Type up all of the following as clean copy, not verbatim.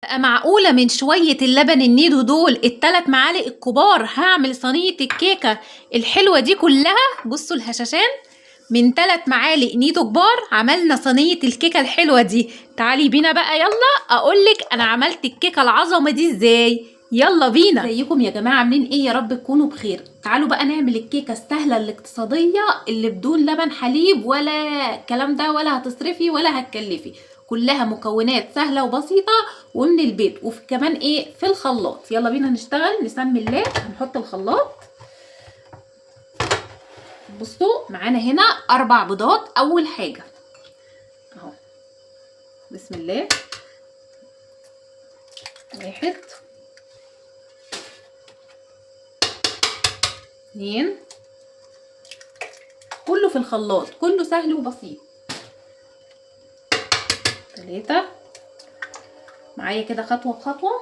بقى معقولة من شوية اللبن النيدو دول ال3 معالق الكبار هعمل صينية الكيكة الحلوة دي كلها؟ بصوا الهشاشان، من 3 معالق نيدو كبار عملنا صينية الكيكة الحلوة دي. تعالي بينا بقى يلا اقولك انا عملت الكيكة العظمة دي ازاي. يلا بينا. ازيكم يا جماعة، عاملين ايه؟ يا رب تكونوا بخير. تعالوا بقى نعمل الكيكة السهلة الاقتصادية اللي بدون لبن حليب ولا الكلام ده، ولا هتصرفي ولا هتكلفي، كلها مكونات سهلة وبسيطة ومن البيت، وفي كمان ايه في الخلاط. يلا بينا نشتغل. نسمي الله. هنحط الخلاط. بصوا معانا هنا 4 بيضات. اول حاجة اهو، بسم الله. 1 2، كله في الخلاط، كله سهل وبسيط. 3 معايا كده خطوة بخطوة.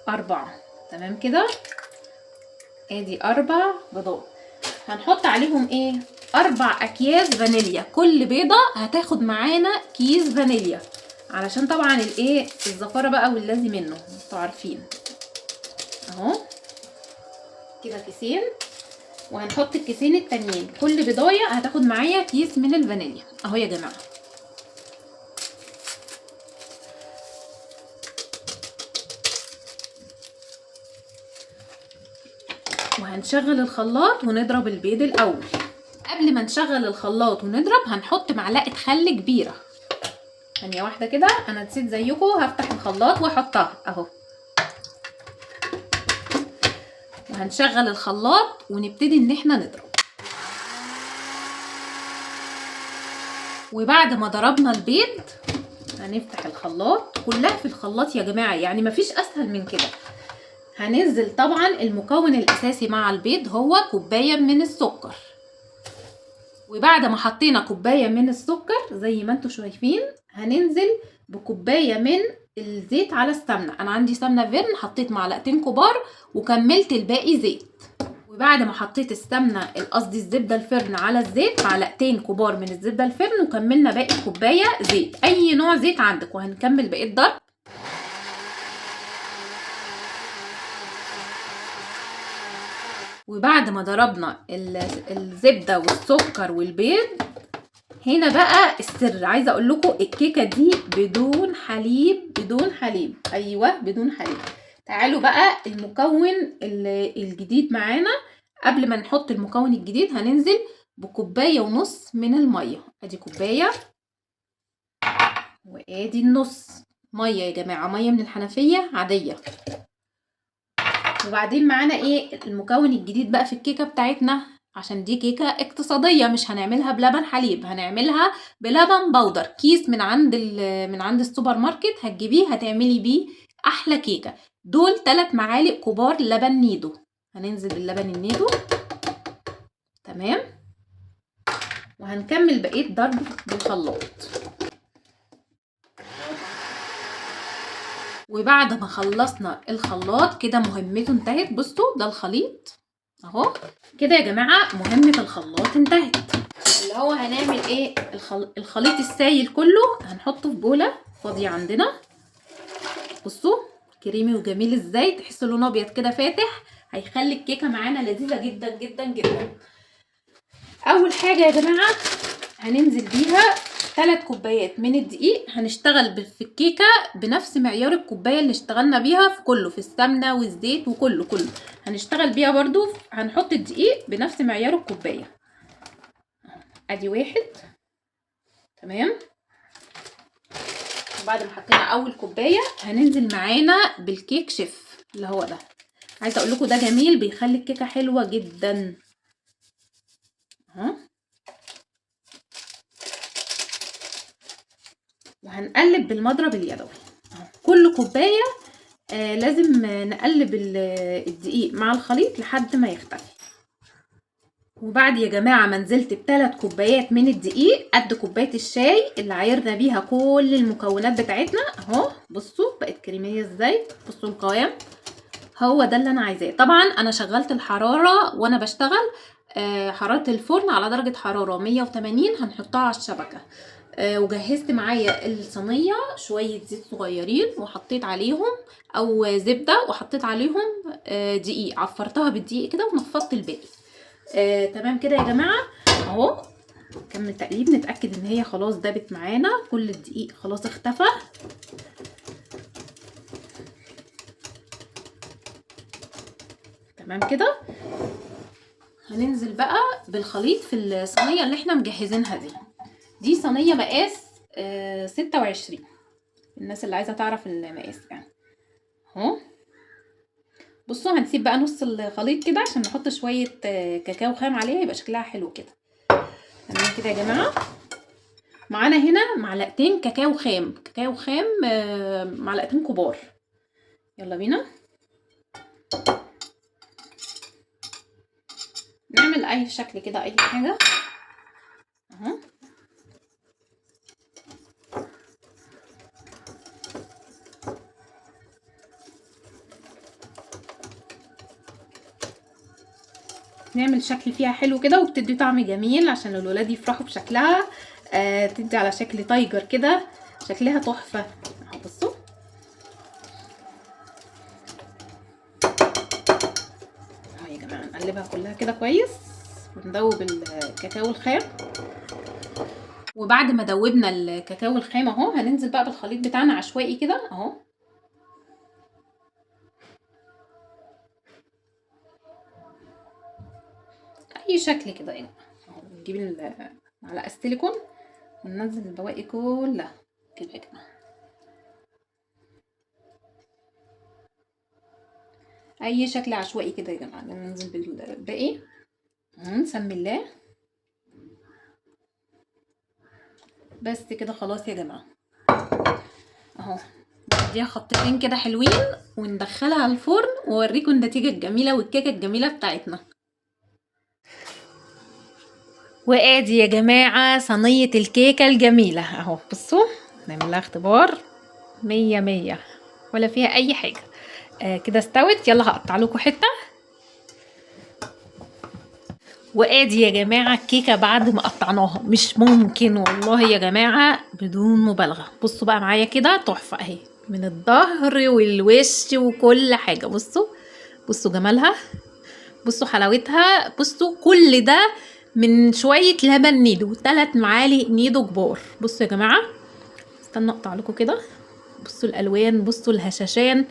4 تمام كده. ادي 4 بيضات. هنحط عليهم ايه؟ 4 اكياس فانيليا. كل بيضة هتاخد معانا كيس فانيليا، علشان طبعا الايه الزفارة بقى واللازم منه، انتوا عارفين. اهو كده كيسين، وهنحط الكيسين التانيين. كل بيضايه هتاخد معايا كيس من الفانيليا اهو يا جماعه. وهنشغل الخلاط ونضرب البيض الاول. قبل ما نشغل الخلاط ونضرب هنحط معلقه خل كبيره. ثانيه واحده كده، انا نسيت زيكم، هفتح الخلاط واحطها اهو. وهنشغل الخلاط ونبتدي ان احنا نضرب. وبعد ما ضربنا البيض هنفتح الخلاط. كلها في الخلاط يا جماعه، يعني مفيش اسهل من كده. هننزل طبعا المكون الاساسي مع البيض هو كوبايه من السكر. وبعد ما حطينا كوبايه من السكر زي ما انتم شايفين، هننزل بكوبايه من الزيت على السمنه. انا عندي سمنه فيرن، حطيت معلقتين كبار وكملت الباقي زيت. وبعد ما حطيت السمنه قصدي الزبده الفرن على الزيت، معلقتين كبار من الزبده الفرن، وكملنا باقي كوبايه زيت، اي نوع زيت عندك. وهنكمل بقيه ضرب. وبعد ما ضربنا الزبده والسكر والبيض، هنا بقى السر. عايزه اقول لكم الكيكه دي بدون حليب، بدون حليب، ايوه بدون حليب. تعالوا بقى المكون الجديد معانا. قبل ما نحط المكون الجديد هننزل بكوبايه ونص من الميه. ادي كوبايه وادي النص ميه يا جماعه، ميه من الحنفيه عاديه. وبعدين معانا ايه المكون الجديد بقى في الكيكه بتاعتنا، عشان دي كيكه اقتصاديه مش هنعملها بلبن حليب، هنعملها بلبن بودر. كيس من عند السوبر ماركت هتجيبيه، هتعملي بيه احلى كيكه. دول 3 معالق كبار لبن نيدو. هننزل باللبن النيدو تمام. وهنكمل بقيه ضرب بالخلاط. وبعد ما خلصنا الخلاط كده مهمته انتهت. بصوا ده الخليط اهو كده يا جماعه، مهمه الخلاط انتهت. اللي هو هنعمل ايه؟ الخليط السايل كله هنحطه في بوله فاضيه عندنا. بصوا كريمي وجميل ازاي، تحسوا لونه ابيض كده فاتح، هيخلي الكيكه معانا لذيذه جدا جدا جدا. اول حاجه يا جماعه هننزل بيها 3 كوبايات من الدقيق. هنشتغل في الكيكه بنفس معيار الكوبايه اللي اشتغلنا بيها في كله، في السمنه والزيت وكله هنشتغل بيها برضو. هنحط الدقيق بنفس معيار الكوبايه. ادي 1 تمام. وبعد ما حطينا اول كوبايه هننزل معانا بالكيك شيف اللي هو ده. عايزه اقول لكم ده جميل، بيخلي الكيكه حلوه جدا اهو. وهنقلب بالمضرب اليدوي اهو. كل كوبايه لازم نقلب الدقيق مع الخليط لحد ما يختفي. وبعد يا جماعه ما نزلت ب3 كوبايات من الدقيق قد كوبايه الشاي اللي عايرنا بيها كل المكونات بتاعتنا اهو. بصوا بقت كريميه ازاي، بصوا القوام، هو ده اللي انا عايزاه. طبعا انا شغلت الحراره وانا بشتغل حراره الفرن على درجه حراره 180. هنحطها على الشبكه. وجهزت معايا الصينيه شويه زيت صغيرين وحطيت عليهم او زبده وحطيت عليهم دقيق، عفرتها بالدقيق كده ونفضت الباقي. تمام كده يا جماعه اهو. نكمل تقليب نتاكد ان هي خلاص دابت معانا، كل الدقيق خلاص اختفى. تمام كده. هننزل بقى بالخليط في الصينيه اللي احنا مجهزينها دي صينيه مقاس 26، الناس اللي عايزه تعرف المقاس يعني اهو. بصوا هنسيب بقى نص الخليط كده عشان نحط شويه كاكاو خام عليها يبقى شكلها حلو كده. تمام كده يا جماعه. معانا هنا معلقتين كاكاو خام، معلقتين كبار. يلا بينا نعمل اي شكل كده، اي حاجه اهو. نعمل شكل فيها حلو كده وبتدي طعم جميل عشان الولاد يفرحوا بشكلها. تدي على شكل تايجر كده، شكلها تحفه اهو. بصوا اهو يا جماعه، نقلبها كلها كده كويس وندوب الكاكاو الخام. وبعد ما دوبنا الكاكاو الخام اهو هننزل بقى بالخليط بتاعنا عشوائي كده اهو. اي شكل كده يعني اهو. نجيب المعلقه السيليكون وننزل البواقي كلها كده يا جماعه. اي شكل عشوائي كده يا جماعه. ننزل بالباقي نسمي الله. بس كده خلاص يا جماعه اهو. نديها خطتين كده حلوين وندخلها الفرن واوريكم النتيجه الجميله والكيكه الجميله بتاعتنا. وادي يا جماعه صينيه الكيكه الجميله اهو. بصوا نعمل لها اختبار 100 ولا فيها اي حاجه. كده استوت. يلا هقطع لكم حته. وادي يا جماعه الكيكه بعد ما قطعناها، مش ممكن والله يا جماعه بدون مبالغه. بصوا بقى معايا كده تحفه اهي، من الظهر والوش وكل حاجه. بصوا جمالها، بصوا حلاوتها، بصوا كل ده من شويه لبن نيدو، 3 معالق نيدو كبار. بصوا يا جماعه، استنى اقطع لكم كده. بصوا الالوان، بصوا الهشاشان،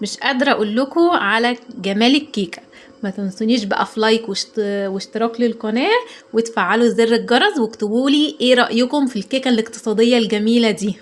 مش قادره اقول لكم على جمال الكيكه. ما تنسونيش بقى في لايك واشتراك للقناه وتفعلوا زر الجرس واكتبوا لي ايه رايكم في الكيكه الاقتصاديه الجميله دي.